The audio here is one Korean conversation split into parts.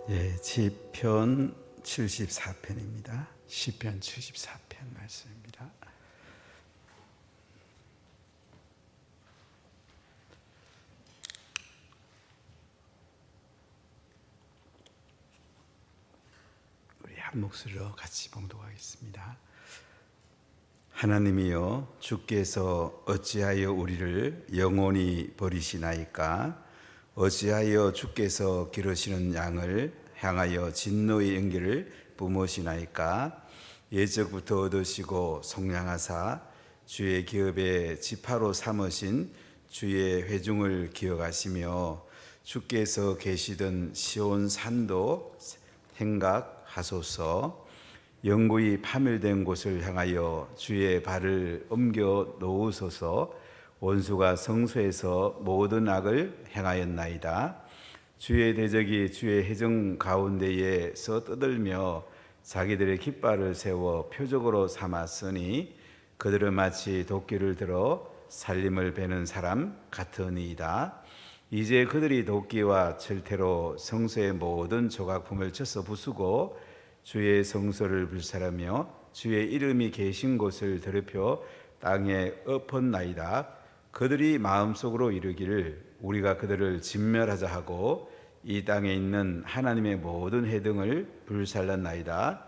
시편 74편입니다. 시편 74편 말씀입니다. 우리 한 목소리로 같이 봉독하겠습니다. 하나님이여, 주께서 어찌하여 우리를 영원히 버리시나이까? 어찌하여 주께서 기르시는 양을 향하여 진노의 연기를 뿜으시나이까? 예적부터 얻으시고 속량하사 주의 기업의 지파로 삼으신 주의 회중을 기억하시며 주께서 계시던 시온 산도 생각하소서. 영구히 파멸된 곳을 향하여 주의 발을 옮겨 놓으소서. 원수가 성소에서 모든 악을 행하였나이다. 주의 대적이 주의 회중 가운데에서 떠들며 자기들의 깃발을 세워 표적으로 삼았으니 그들은 마치 도끼를 들어 살림을 베는 사람 같으니이다. 이제 그들이 도끼와 철퇴로 성소의 모든 조각품을 쳐서 부수고 주의 성소를 불살하며 주의 이름이 계신 곳을 더럽혀 땅에 엎었나이다. 그들이 마음속으로 이르기를 우리가 그들을 진멸하자 하고 이 땅에 있는 하나님의 모든 해등을 불살랐나이다.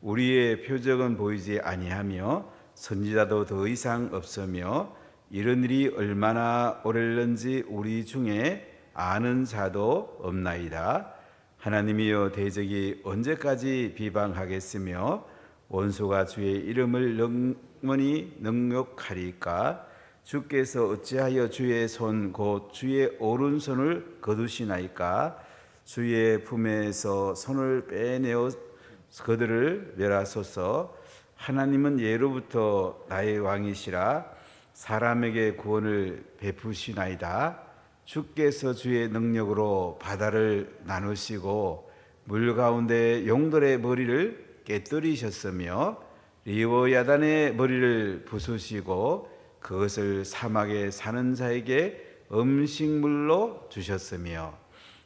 우리의 표적은 보이지 아니하며 선지자도 더 이상 없으며 이런 일이 얼마나 오래는지 우리 중에 아는 자도 없나이다. 하나님이여, 대적이 언제까지 비방하겠으며 원수가 주의 이름을 영원히 능욕하리까? 주께서 어찌하여 주의 손 곧 주의 오른손을 거두시나이까? 주의 품에서 손을 빼내어 그들을 멸하소서. 하나님은 예로부터 나의 왕이시라. 사람에게 구원을 베푸시나이다. 주께서 주의 능력으로 바다를 나누시고 물 가운데 용돌의 머리를 깨뜨리셨으며 리워야단의 머리를 부수시고 그것을 사막에 사는 자에게 음식물로 주셨으며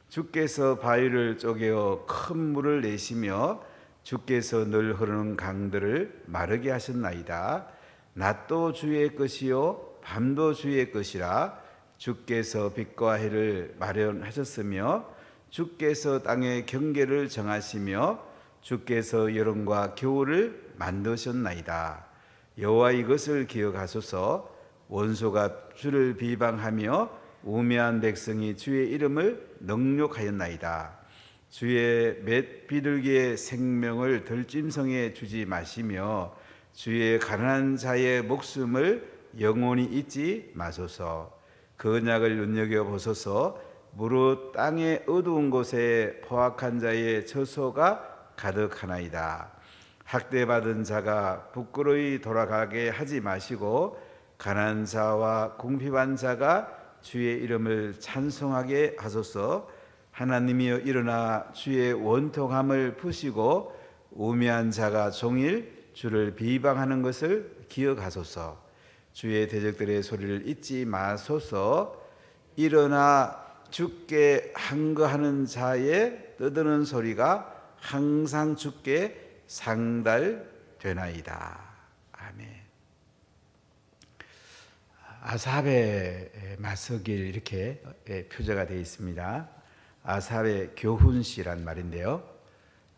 주께서 바위를 쪼개어 큰 물을 내시며 주께서 늘 흐르는 강들을 마르게 하셨나이다. 낮도 주의 것이요 밤도 주의 것이라. 주께서 빛과 해를 마련하셨으며 주께서 땅의 경계를 정하시며 주께서 여름과 겨울을 만드셨나이다. 여호와, 이것을 기억하소서. 원수가 주를 비방하며 우매한 백성이 주의 이름을 능욕하였나이다. 주의 맷 비둘기의 생명을 들짐승에 주지 마시며 주의 가난한 자의 목숨을 영원히 잊지 마소서. 그 언약을 눈여겨보소서. 무릇 땅의 어두운 곳에 포악한 자의 처소가 가득하나이다. 학대받은 자가 부끄러이 돌아가게 하지 마시고 가난한 자와 궁핍한 자가 주의 이름을 찬송하게 하소서. 하나님이여, 일어나 주의 원통함을 푸시고 우매한 자가 종일 주를 비방하는 것을 기억하소서. 주의 대적들의 소리를 잊지 마소서. 일어나 주께 항거하는 자의 떠드는 소리가 항상 주께 상달되나이다. 아멘. 아삽의 마석일 이렇게 표제가 되어 있습니다. 아삽의 교훈시란 말인데요.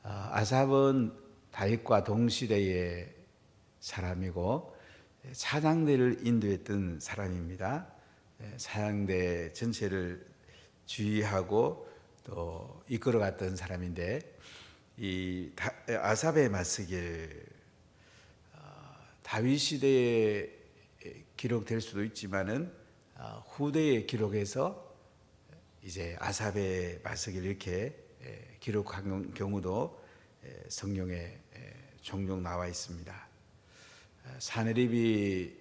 아삽은 다윗과 동시대의 사람이고 찬양대를 인도했던 사람입니다. 찬양대 전체를 주의하고 또 이끌어갔던 사람인데, 이 아삽의 마스길, 다윗 시대에 기록될 수도 있지만은 후대의 기록에서 이제 아삽의 마스길 이렇게 기록한 경우도 성경에 종종 나와 있습니다. 사내립이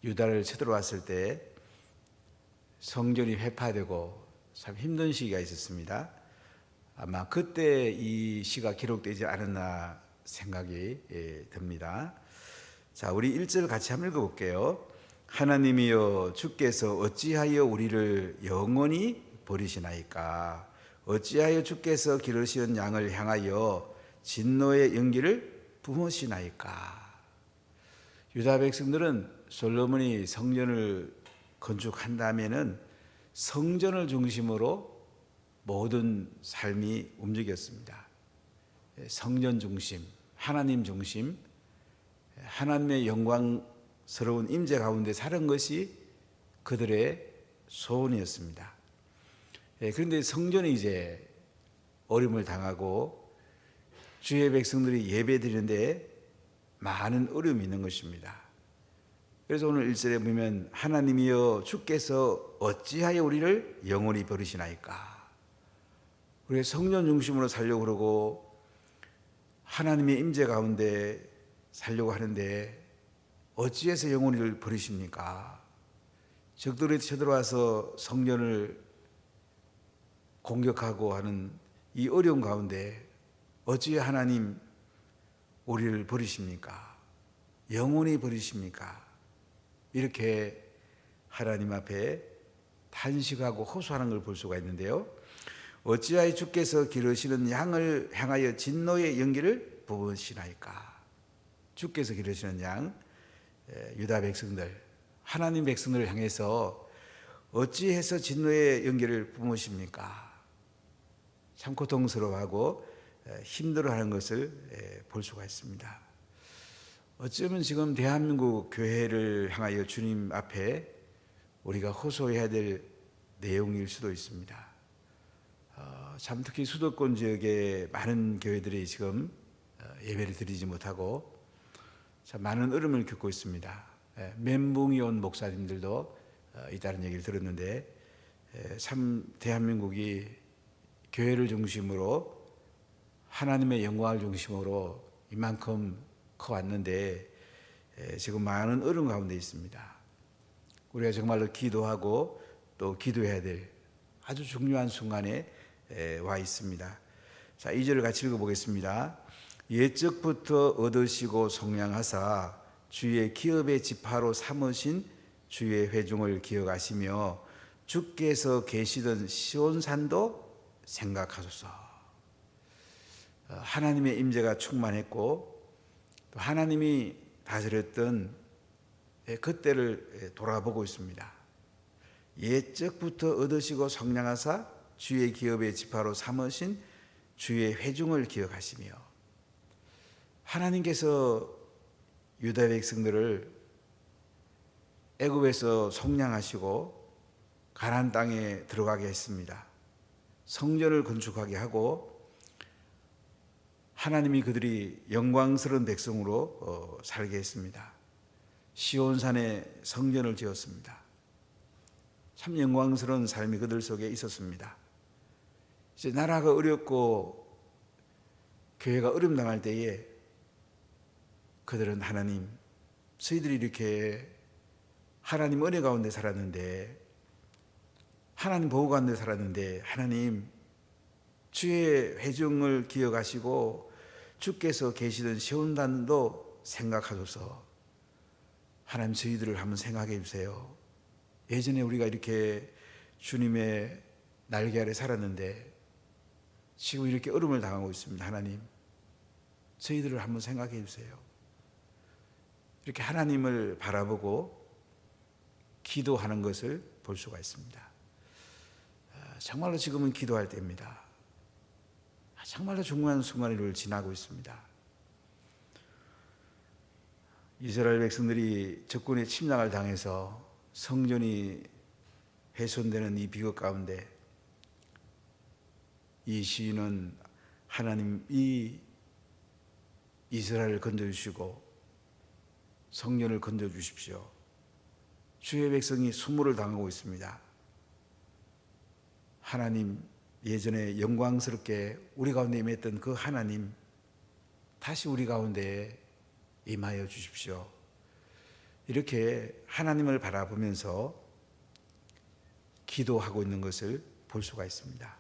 유다를 쳐들어왔을 때 성전이 회파되고 참 힘든 시기가 있었습니다. 아마 그때 이 시가 기록되지 않았나 생각이 듭니다. 자, 우리 1절 같이 한번 읽어볼게요. 하나님이여, 주께서 어찌하여 우리를 영원히 버리시나이까? 어찌하여 주께서 기르시는 양을 향하여 진노의 연기를 뿜으시나이까. 유다 백성들은 솔로몬이 성전을 건축한 다음에는 성전을 중심으로 모든 삶이 움직였습니다. 성전 중심, 하나님 중심, 하나님의 영광스러운 임재 가운데 사는 것이 그들의 소원이었습니다. 그런데 성전이 이제 어려움을 당하고 주의 백성들이 예배 드리는데 많은 어려움이 있는 것입니다. 그래서 오늘 1절에 보면 하나님이여 주께서 어찌하여 우리를 영원히 버리시나이까. 우리가 성전 중심으로 살려고 그러고 하나님의 임재 가운데 살려고 하는데 어찌해서 영원히를 버리십니까? 적들이 쳐들어와서 성전을 공격하고 하는 이 어려운 가운데 어찌 하나님 우리를 버리십니까? 영원히 버리십니까? 이렇게 하나님 앞에 탄식하고 호소하는 걸 볼 수가 있는데요. 어찌하여 주께서 기르시는 양을 향하여 진노의 연기를 부으시나이까. 주께서 기르시는 양, 유다 백성들, 하나님 백성들을 향해서 어찌해서 진노의 연기를 뿜으십니까? 참 고통스러워하고 힘들어하는 것을 볼 수가 있습니다. 어쩌면 지금 대한민국 교회를 향하여 주님 앞에 우리가 호소해야 될 내용일 수도 있습니다. 참 특히 수도권 지역에 많은 교회들이 지금 예배를 드리지 못하고 참 많은 어려움을 겪고 있습니다. 멘붕이 온 목사님들도 있다는 얘기를 들었는데 참 대한민국이 교회를 중심으로 하나님의 영광을 중심으로 이만큼 커왔는데 지금 많은 어려움 가운데 있습니다. 우리가 정말로 기도하고 또 기도해야 될 아주 중요한 순간에 와 있습니다. 자, 2절을 같이 읽어보겠습니다. 옛적부터 얻으시고 속량하사 주의 기업의 지파로 삼으신 주의 회중을 기억하시며 주께서 계시던 시온산도 생각하소서. 하나님의 임재가 충만했고 또 하나님이 다스렸던 그때를 돌아보고 있습니다. 옛적부터 얻으시고 속량하사 주의 기업의 지파로 삼으신 주의 회중을 기억하시며 하나님께서 유다 백성들을 애굽에서 속량하시고 가나안 땅에 들어가게 했습니다. 성전을 건축하게 하고 하나님이 그들이 영광스러운 백성으로 살게 했습니다. 시온산에 성전을 지었습니다. 참 영광스러운 삶이 그들 속에 있었습니다. 이제 나라가 어렵고 교회가 어려움 당할 때에 그들은 하나님, 저희들이 이렇게 하나님 은혜 가운데 살았는데 하나님 보호 가운데 살았는데 하나님 주의 회중을 기억하시고 주께서 계시던 시온산도 생각하소서. 하나님 저희들을 한번 생각해 주세요. 예전에 우리가 이렇게 주님의 날개 아래 살았는데 지금 이렇게 어려움을 당하고 있습니다. 하나님 저희들을 한번 생각해 주세요. 이렇게 하나님을 바라보고 기도하는 것을 볼 수가 있습니다. 정말로 지금은 기도할 때입니다. 정말로 중요한 순간을 지나고 있습니다. 이스라엘 백성들이 적군의 침략을 당해서 성전이 훼손되는 이 비극 가운데 이 시인은 하나님이 이스라엘을 건져주시고 성전을 건져주십시오. 주의 백성이 수모를 당하고 있습니다. 하나님 예전에 영광스럽게 우리 가운데 임했던 그 하나님 다시 우리 가운데 임하여 주십시오. 이렇게 하나님을 바라보면서 기도하고 있는 것을 볼 수가 있습니다.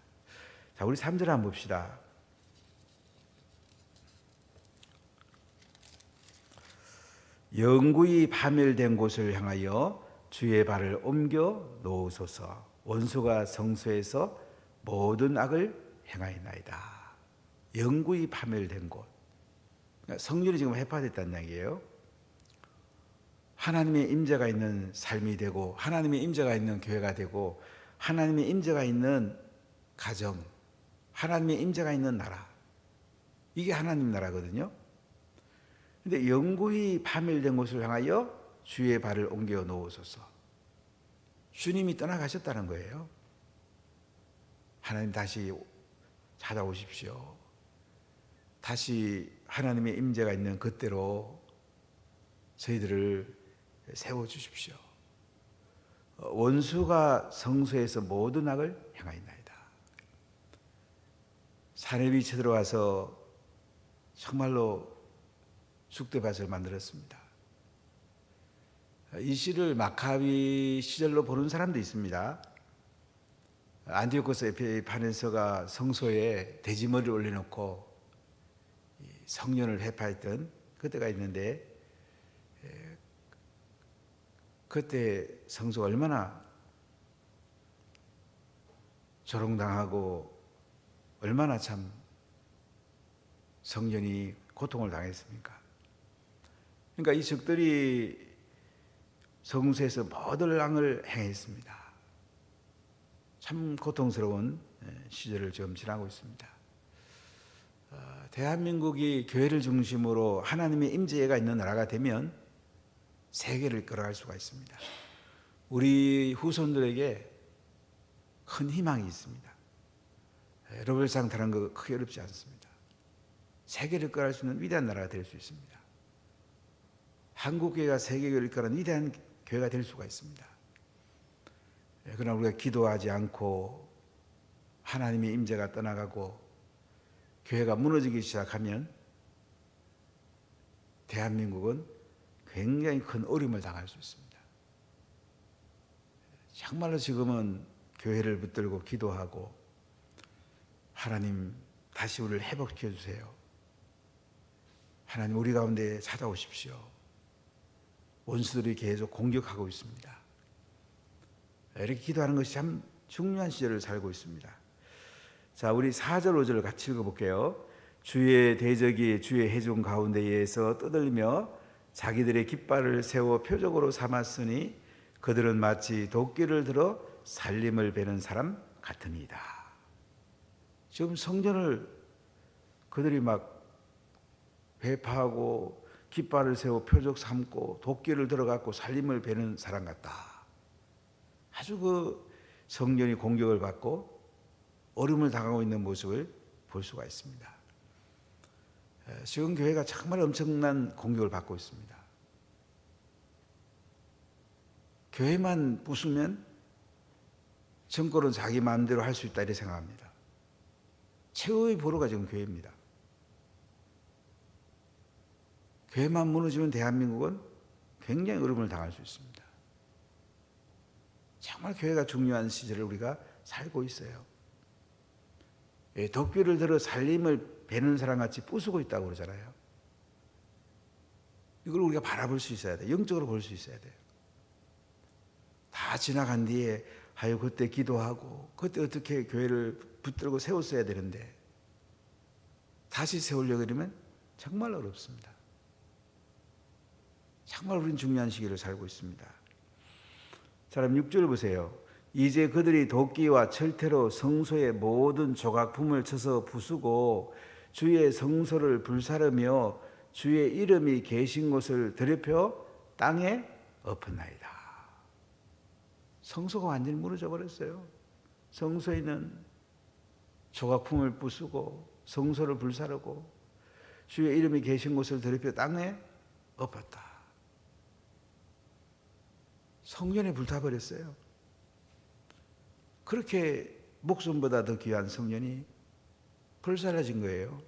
자, 우리 3절 한번 봅시다. 영구히 파멸된 곳을 향하여 주의 발을 옮겨 놓으소서. 원수가 성소에서 모든 악을 행하였나이다. 영구히 파멸된 곳. 그러니까 성전이 지금 해파됐다는 이야기예요. 하나님의 임재가 있는 삶이 되고 하나님의 임재가 있는 교회가 되고 하나님의 임재가 있는 가정, 하나님의 임재가 있는 나라. 이게 하나님 나라거든요. 근데 영구히 파멸된 곳을 향하여 주의 발을 옮겨 놓으소서. 주님이 떠나가셨다는 거예요. 하나님 다시 찾아오십시오. 다시 하나님의 임재가 있는 그때로 저희들을 세워주십시오. 원수가 성소에서 모든 악을 행하였나이다. 산에 위에 들어와서 정말로 쑥대밭을 만들었습니다. 이 시를 마카비 시절로 보는 사람도 있습니다. 안디오코스 에피파네스가 성소에 돼지머리를 올려놓고 성년을 해파했던 그때가 있는데, 그때 성소가 얼마나 조롱당하고 얼마나 참 성전이 고통을 당했습니까? 그러니까 이 적들이 성소에서 모든 악을 행했습니다. 참 고통스러운 시절을 지금 지나고 있습니다. 대한민국이 교회를 중심으로 하나님의 임재가 있는 나라가 되면 세계를 이끌어갈 수가 있습니다. 우리 후손들에게 큰 희망이 있습니다. 노벨상 타는 거 크게 어렵지 않습니다. 세계를 이끌어갈 수 있는 위대한 나라가 될 수 있습니다. 한국교회가 세계교회를 이끌어가는 위대한 교회가 될 수가 있습니다. 그러나 우리가 기도하지 않고 하나님의 임재가 떠나가고 교회가 무너지기 시작하면 대한민국은 굉장히 큰 어려움을 당할 수 있습니다. 정말로 지금은 교회를 붙들고 기도하고 하나님 다시 우리를 회복시켜 주세요. 하나님 우리 가운데 찾아오십시오. 원수들이 계속 공격하고 있습니다. 이렇게 기도하는 것이 참 중요한 시절을 살고 있습니다. 자, 우리 4절 5절을 같이 읽어볼게요. 주의 대적이 주의 회중 가운데에서 떠들며 자기들의 깃발을 세워 표적으로 삼았으니 그들은 마치 도끼를 들어 살림을 베는 사람 같으니이다. 지금 성전을 그들이 막 배파하고 깃발을 세워 표적 삼고 도끼를 들어갖고 살림을 베는 사람 같다. 아주 그 성전이 공격을 받고 어려움을 당하고 있는 모습을 볼 수가 있습니다. 지금 교회가 정말 엄청난 공격을 받고 있습니다. 교회만 부수면 정권은 자기 마음대로 할 수 있다 이렇게 생각합니다. 최후의 보루가 지금 교회입니다. 교회만 무너지면 대한민국은 굉장히 어려움을 당할 수 있습니다. 정말 교회가 중요한 시절을 우리가 살고 있어요. 도끼를 들어 살림을 베는 사람 같이 부수고 있다고 그러잖아요. 이걸 우리가 바라볼 수 있어야 돼요. 영적으로 볼 수 있어야 돼요. 다 지나간 뒤에 아유 그때 기도하고 그때 어떻게 교회를 붙들고 세웠어야 되는데 다시 세우려고 그러면 정말 어렵습니다. 정말 우리는 중요한 시기를 살고 있습니다. 자, 그럼 6절 보세요. 이제 그들이 도끼와 철퇴로 성소의 모든 조각품을 쳐서 부수고 주의 성소를 불사르며 주의 이름이 계신 곳을 더럽혀 땅에 엎었나이다. 성소가 완전히 무너져 버렸어요. 성소에 있는 조각품을 부수고 성소를 불사르고 주의 이름이 계신 곳을 더럽혀 땅에 엎었다. 성전에 불타버렸어요. 그렇게 목숨보다 더 귀한 성전이 불사라진 거예요.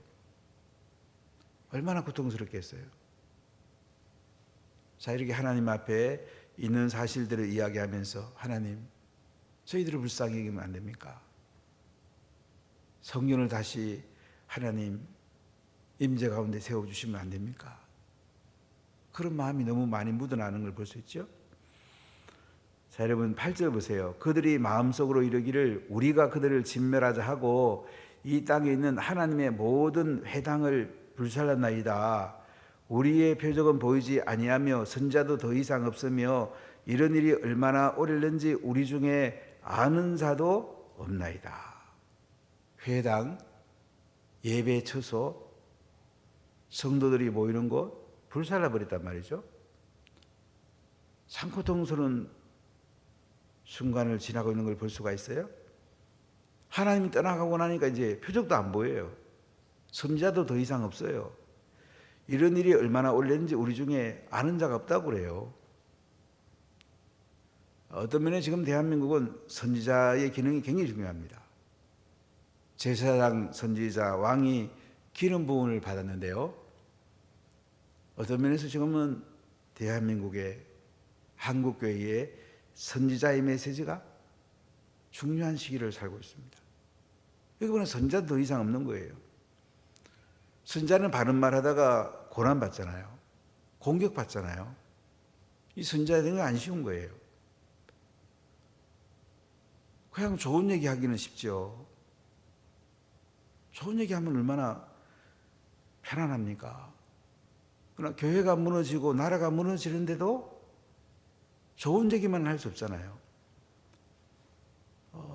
얼마나 고통스럽겠어요. 자, 이렇게 하나님 앞에 있는 사실들을 이야기하면서 하나님, 저희들을 불쌍히 여기면 안 됩니까? 성전을 다시 하나님 임재 가운데 세워주시면 안 됩니까? 그런 마음이 너무 많이 묻어나는 걸 볼 수 있죠. 자, 여러분 8절 보세요. 그들이 마음속으로 이르기를 우리가 그들을 진멸하자 하고 이 땅에 있는 하나님의 모든 회당을 불살랐나이다. 우리의 표적은 보이지 아니하며 선자도 더 이상 없으며 이런 일이 얼마나 오래는지 우리 중에 아는 자도 없나이다. 회당, 예배 처소, 성도들이 모이는 곳 불살라 버렸단 말이죠. 산고통스러운 순간을 지나고 있는 걸 볼 수가 있어요. 하나님이 떠나가고 나니까 이제 표적도 안 보여요. 선지자도 더 이상 없어요. 이런 일이 얼마나 오래는지 우리 중에 아는 자가 없다고 그래요. 어떤 면에 지금 대한민국은 선지자의 기능이 굉장히 중요합니다. 제사장, 선지자, 왕이 기름 부음을 받았는데요. 어떤 면에서 지금은 대한민국의 한국교회의 선지자의 메시지가 중요한 시기를 살고 있습니다. 여기 보면 선지자 더 이상 없는 거예요. 선지자는 바른 말 하다가 고난받잖아요. 공격받잖아요. 이 선지자 되는 게 안 쉬운 거예요. 그냥 좋은 얘기 하기는 쉽죠. 좋은 얘기 하면 얼마나 편안합니까? 그러나 교회가 무너지고 나라가 무너지는데도 좋은 얘기만 할 수 없잖아요.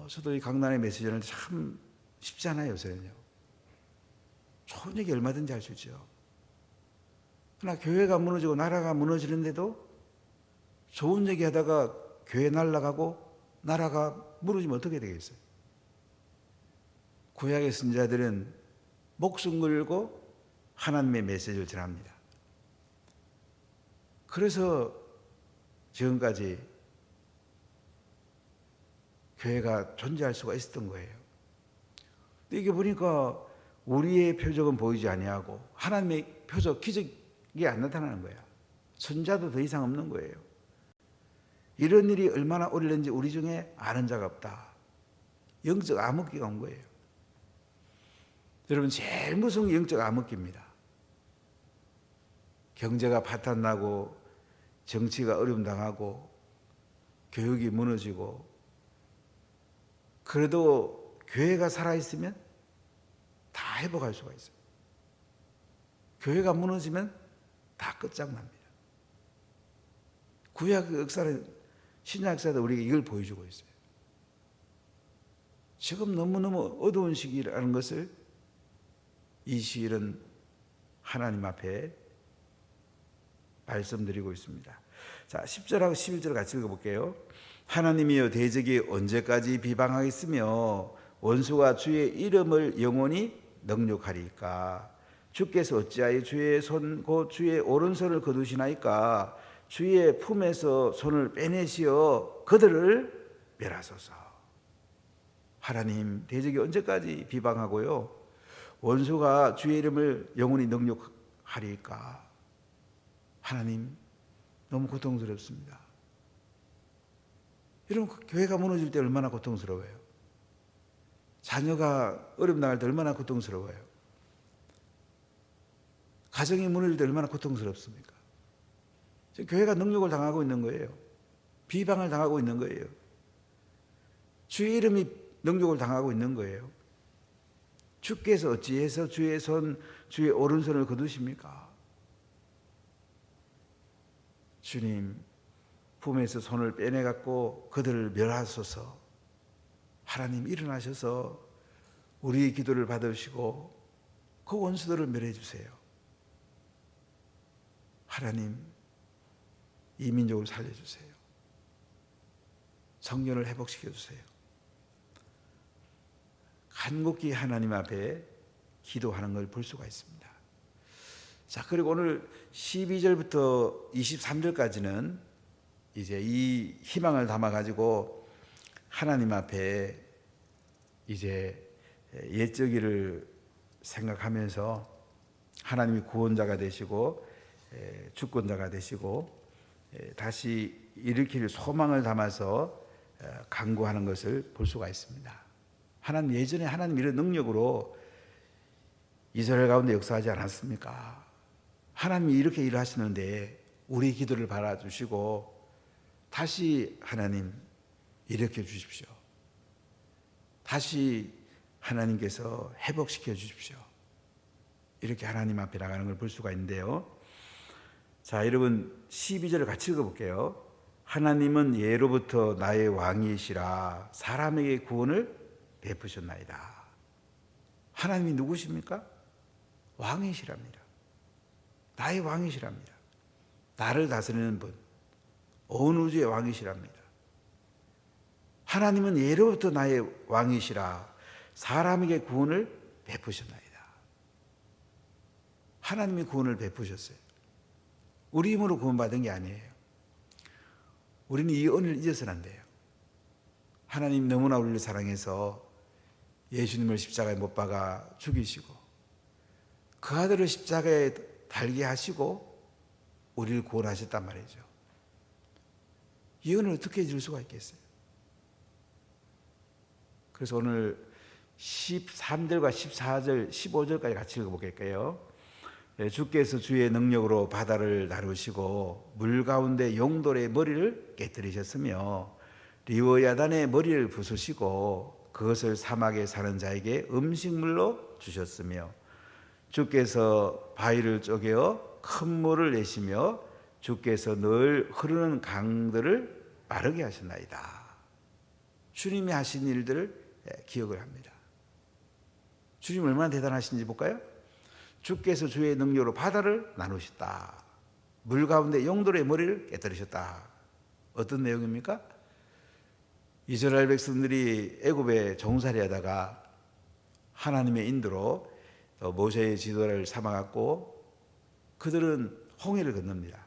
저도 이 강단의 메시지는 참 쉽지 않아요, 요새는요. 좋은 얘기 얼마든지 할 수 있죠. 그러나 교회가 무너지고 나라가 무너지는데도 좋은 얘기 하다가 교회 날아가고 나라가 무너지면 어떻게 되겠어요? 구약의 선지자들은 목숨 걸고 하나님의 메시지를 전합니다. 그래서 지금까지 교회가 존재할 수가 있었던 거예요. 근데 이게 보니까 우리의 표적은 보이지 아니하고 하나님의 표적, 기적이 안 나타나는 거야. 선자도 더 이상 없는 거예요. 이런 일이 얼마나 오래는지 우리 중에 아는 자가 없다. 영적 암흑기가 온 거예요. 여러분 제일 무서운 게 영적 암흑기입니다. 경제가 파탄나고 정치가 어려움 당하고 교육이 무너지고 그래도 교회가 살아있으면 다 회복할 수가 있어요. 교회가 무너지면 다 끝장납니다. 구약 역사는 신약 역사도 우리에게 이걸 보여주고 있어요. 지금 너무너무 어두운 시기라는 것을 이 시일은 하나님 앞에 말씀드리고 있습니다. 자, 10절하고 11절 같이 읽어볼게요. 하나님이여 대적이 언제까지 비방하겠으며 원수가 주의 이름을 영원히 능욕하리까? 주께서 어찌하여 주의 손 곧 주의 오른손을 거두시나이까? 주의 품에서 손을 빼내시어 그들을 멸하소서. 하나님, 대적이 언제까지 비방하고요? 원수가 주의 이름을 영원히 능욕하리까? 하나님, 너무 고통스럽습니다. 여러분, 교회가 무너질 때 얼마나 고통스러워요? 자녀가 어려움 당할 때 얼마나 고통스러워요? 가정이 무너질 때 얼마나 고통스럽습니까? 교회가 능욕을 당하고 있는 거예요. 비방을 당하고 있는 거예요. 주의 이름이 능욕을 당하고 있는 거예요. 주께서 어찌해서 주의 손, 주의 오른손을 거두십니까? 주님, 품에서 손을 빼내갖고 그들을 멸하소서. 하나님 일어나셔서 우리의 기도를 받으시고 그 원수들을 멸해 주세요. 하나님, 이 민족을 살려주세요. 성전을 회복시켜 주세요. 간곡히 하나님 앞에 기도하는 걸 볼 수가 있습니다. 자, 그리고 오늘 12절부터 23절까지는 이제 이 희망을 담아가지고 하나님 앞에 이제 옛적일을 생각하면서 하나님이 구원자가 되시고 주권자가 되시고 다시 일으킬 소망을 담아서 간구하는 것을 볼 수가 있습니다. 하나님, 예전에 하나님 이런 능력으로 이스라엘 가운데 역사하지 않았습니까? 하나님이 이렇게 일을 하시는데 우리 기도를 받아주시고 다시 하나님 일으켜 주십시오. 다시 하나님께서 회복시켜 주십시오. 이렇게 하나님 앞에 나가는 걸 볼 수가 있는데요. 자, 여러분 12절을 같이 읽어볼게요. 하나님은 예로부터 나의 왕이시라 사람에게 구원을 베푸셨나이다. 하나님이 누구십니까? 왕이시랍니다. 나의 왕이시랍니다. 나를 다스리는 분, 온 우주의 왕이시랍니다. 하나님은 예로부터 나의 왕이시라 사람에게 구원을 베푸셨나이다. 하나님이 구원을 베푸셨어요. 우리 힘으로 구원받은 게 아니에요. 우리는 이 은혜를 잊어서는 안 돼요. 하나님 너무나 우리를 사랑해서 예수님을 십자가에 못 박아 죽이시고 그 아들을 십자가에 달게 하시고 우리를 구원하셨단 말이죠. 이 은혜를 어떻게 잊을 수가 있겠어요? 그래서 오늘 13절과 14절, 15절까지 같이 읽어볼게요. 주께서 주의 능력으로 바다를 나누시고 물 가운데 용돌의 머리를 깨뜨리셨으며 리워야단의 머리를 부수시고 그것을 사막에 사는 자에게 음식물로 주셨으며 주께서 바위를 쪼개어 큰 물을 내시며 주께서 늘 흐르는 강들을 마르게 하셨나이다. 주님이 하신 일들을 기억을 합니다. 주님 얼마나 대단하신지 볼까요? 주께서 주의 능력으로 바다를 나누셨다. 물 가운데 용돌의 머리를 깨뜨리셨다. 어떤 내용입니까? 이스라엘 백성들이 애굽에 종살이하다가 하나님의 인도로 모세의 지도를 삼아갖고 그들은 홍해를 건넙니다.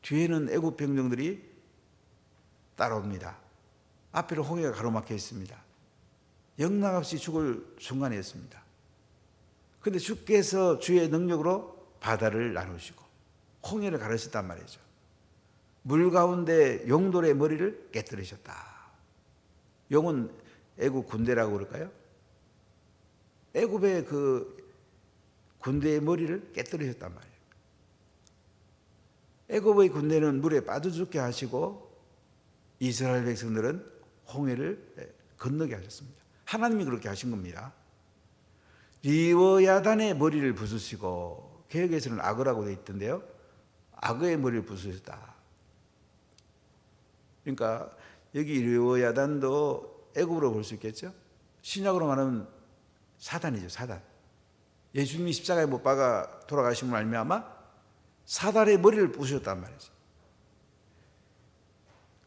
뒤에는 애굽 병정들이 따라옵니다. 앞에는 홍해가 가로막혀 있습니다. 영락없이 죽을 순간이었습니다. 그런데 주께서 주의 능력으로 바다를 나누시고 홍해를 가르셨단 말이죠. 물 가운데 용돌의 머리를 깨뜨리셨다. 용은 애굽 군대라고 그럴까요? 애굽의 그 군대의 머리를 깨뜨리셨단 말이에요. 애굽의 군대는 물에 빠져 죽게 하시고 이스라엘 백성들은 홍해를 건너게 하셨습니다. 하나님이 그렇게 하신 겁니다. 리워야단의 머리를 부수시고 개역에서는 악어라고 되어 있던데요. 악어의 머리를 부수셨다. 그러니까 여기 리워야단도 애굽으로 볼 수 있겠죠. 신약으로 말하면 사단이죠. 사단. 예수님이 십자가에 못 박아 돌아가신 걸 알미암아 사단의 머리를 부수셨단 말이죠.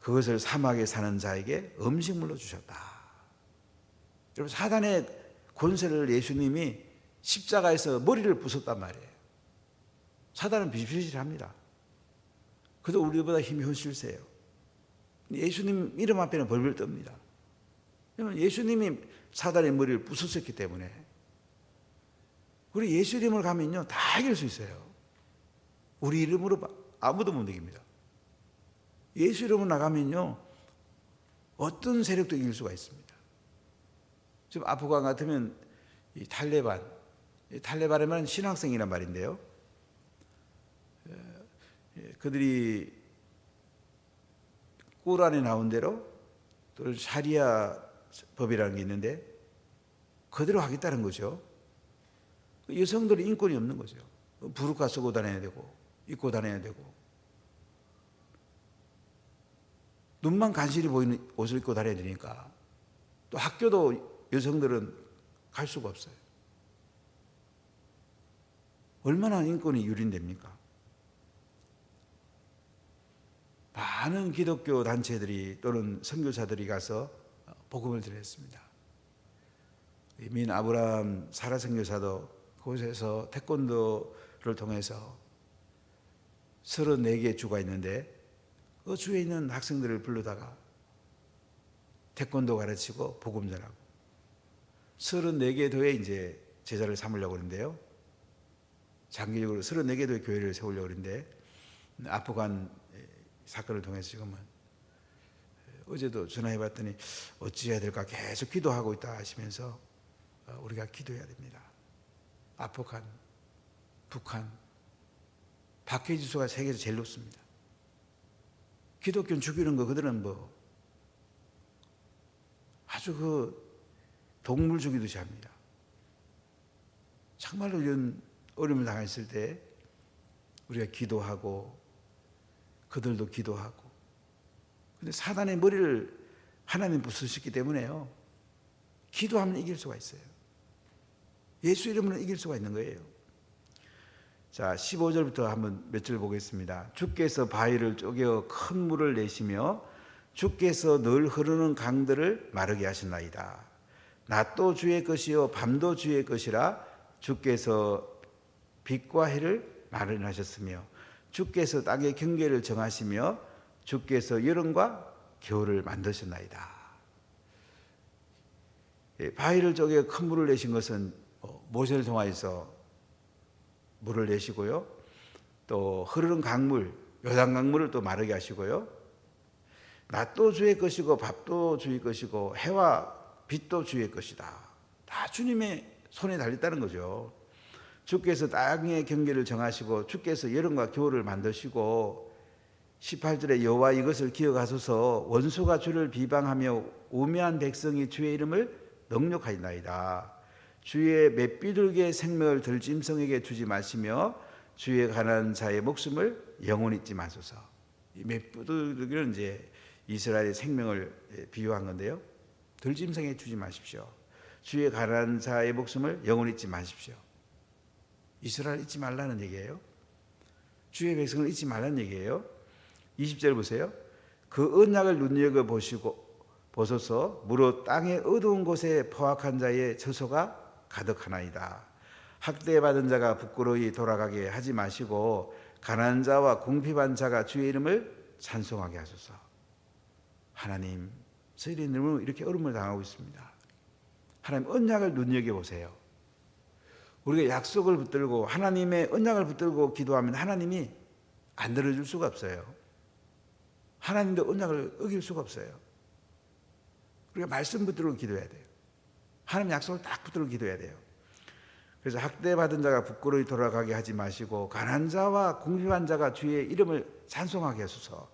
그것을 사막에 사는 자에게 음식물로 주셨다. 여러분 사단의 권세를 예수님이 십자가에서 머리를 부쉈단 말이에요. 사단은 비실비실합니다. 그래도 우리보다 힘이 훨씬 세요. 예수님 이름 앞에는 벌벌 떱니다. 예수님이 사단의 머리를 부쉈기 때문에 우리 예수 이름을 가면요 다 이길 수 있어요. 우리 이름으로 아무도 못 이깁니다. 예수 이름으로 나가면요 어떤 세력도 이길 수가 있습니다. 지금 아프간 같으면 이 탈레반이면 신학생이란 말인데요. 그들이 꾸란에 나온 대로 또 샤리아 법이라는 게 있는데 그대로 하겠다는 거죠. 여성들이 인권이 없는 거죠. 부르카 쓰고 다녀야 되고 입고 다녀야 되고 눈만 간신히 보이는 옷을 입고 다녀야 되니까 또 학교도 여성들은 갈 수가 없어요. 얼마나 인권이 유린됩니까? 많은 기독교 단체들이 또는 선교사들이 가서 복음을 드렸습니다. 민 아브라함 사라 선교사도 그곳에서 태권도를 통해서 34개의 주가 있는데 그 주에 있는 학생들을 부르다가 태권도 가르치고 복음 전하고 34개 도에 이제 제자를 삼으려고 그러는데요. 장기적으로 34개 도의 교회를 세우려고 그러는데 아프간 사건을 통해서 지금은 어제도 전화해 봤더니 어찌해야 될까 계속 기도하고 있다 하시면서 우리가 기도해야 됩니다. 아프간, 북한, 박해지수가 세계에서 제일 높습니다. 기독교는 죽이는 거 그들은 뭐 아주 그 동물 죽이듯이 합니다. 정말로 이런 어려움을 당했을 때 우리가 기도하고 그들도 기도하고, 근데 사단의 머리를 하나님 부수셨기 때문에요, 기도하면 이길 수가 있어요. 예수 이름으로 이길 수가 있는 거예요. 자, 15절부터 한번 몇 절 보겠습니다. 주께서 바위를 쪼개어 큰 물을 내시며 주께서 늘 흐르는 강들을 마르게 하셨나이다. 낮도 주의 것이요 밤도 주의 것이라. 주께서 빛과 해를 마련하셨으며 주께서 땅의 경계를 정하시며 주께서 여름과 겨울을 만드셨나이다. 바위를 쪼개 큰 물을 내신 것은 모세를 통하여서 물을 내시고요, 또 흐르는 강물, 요단 강물을 또 마르게 하시고요, 낮도 주의 것이고 밤도 주의 것이고 해와 빛도 주의 것이다. 다 주님의 손에 달렸다는 거죠. 주께서 땅의 경계를 정하시고 주께서 여름과 겨울을 만드시고, 18절에 여호와 이것을 기억하소서. 원수가 주를 비방하며 우매한 백성이 주의 이름을 능욕하였나이다. 주의 맷비둘기의 생명을 들짐승에게 주지 마시며 주의 가난한 자의 목숨을 영원히 잊지 마소서. 이 맷비둘기는 이제 이스라엘의 생명을 비유한 건데요, 들짐승에게 주지 마십시오. 주의 가난한 자의 목숨을 영원히 잊지 마십시오. 이스라엘 잊지 말라는 얘기예요. 주의 백성을 잊지 말라는 얘기예요. 20절 보세요. 그 언약을 눈여겨 보소서. 무릇 땅의 어두운 곳에 포악한 자의 처소가 가득하나이다. 학대받은 자가 부끄러이 돌아가게 하지 마시고 가난한 자와 궁핍한 자가 주의 이름을 찬송하게 하소서. 하나님, 저희들이 너무 이렇게 어려움을 당하고 있습니다. 하나님, 언약을 눈여겨보세요. 우리가 약속을 붙들고 하나님의 언약을 붙들고 기도하면 하나님이 안 들어줄 수가 없어요. 하나님도 언약을 어길 수가 없어요. 우리가 말씀 붙들고 기도해야 돼요. 하나님 약속을 딱 붙들고 기도해야 돼요. 그래서 학대받은 자가 부끄러이 돌아가게 하지 마시고 가난한 자와 궁핍한 자가 주의 이름을 찬송하게 하소서.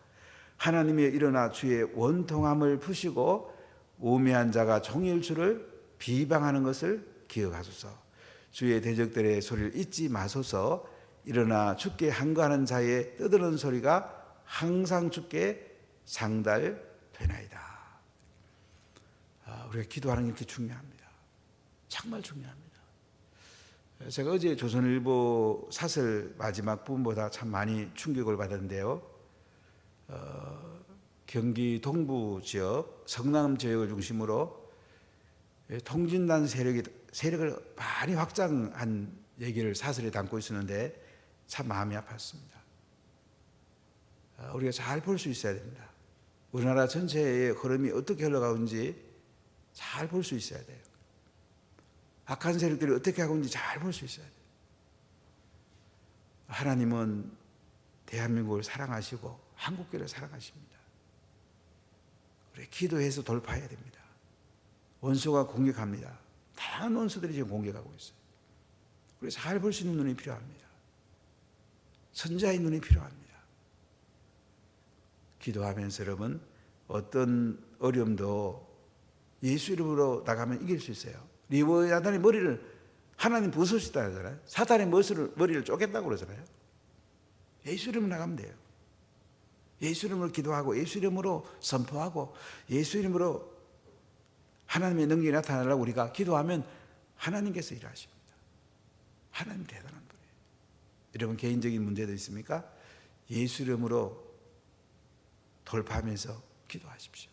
하나님이 일어나 주의 원통함을 푸시고 우매한 자가 종일주를 비방하는 것을 기억하소서. 주의 대적들의 소리를 잊지 마소서. 일어나 주께 항거하는 자의 떠드는 소리가 항상 주께 상달되나이다. 우리가 기도하는 게 이렇게 중요합니다. 정말 중요합니다. 제가 어제 조선일보 사설 마지막 부분보다 참 많이 충격을 받았는데요, 경기 동부 지역, 성남 지역을 중심으로 통진단 세력을 많이 확장한 얘기를 사설에 담고 있었는데 참 마음이 아팠습니다. 우리가 잘 볼 수 있어야 됩니다. 우리나라 전체의 흐름이 어떻게 흘러가는지 잘 볼 수 있어야 돼요. 악한 세력들이 어떻게 하고 있는지 잘 볼 수 있어야 돼요. 하나님은 대한민국을 사랑하시고 한국교회를 사랑하십니다. 우리 기도해서 돌파해야 됩니다. 원수가 공격합니다. 다양한 원수들이 지금 공격하고 있어요. 우리 잘 볼 수 있는 눈이 필요합니다. 선자의 눈이 필요합니다. 기도하면서 여러분, 어떤 어려움도 예수 이름으로 나가면 이길 수 있어요. 리보야단의 머리를 하나님 부수시다 하잖아요. 사탄의 머리를 쪼갰다고 그러잖아요. 예수 이름으로 나가면 돼요. 예수 이름으로 기도하고 예수 이름으로 선포하고 예수 이름으로 하나님의 능력이 나타나려고 우리가 기도하면 하나님께서 일하십니다. 하나님 대단한 분이에요. 여러분, 개인적인 문제도 있습니까? 예수 이름으로 돌파하면서 기도하십시오.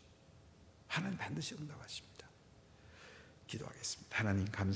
하나님 반드시 응답하십니다. 기도하겠습니다. 하나님 감사합니다.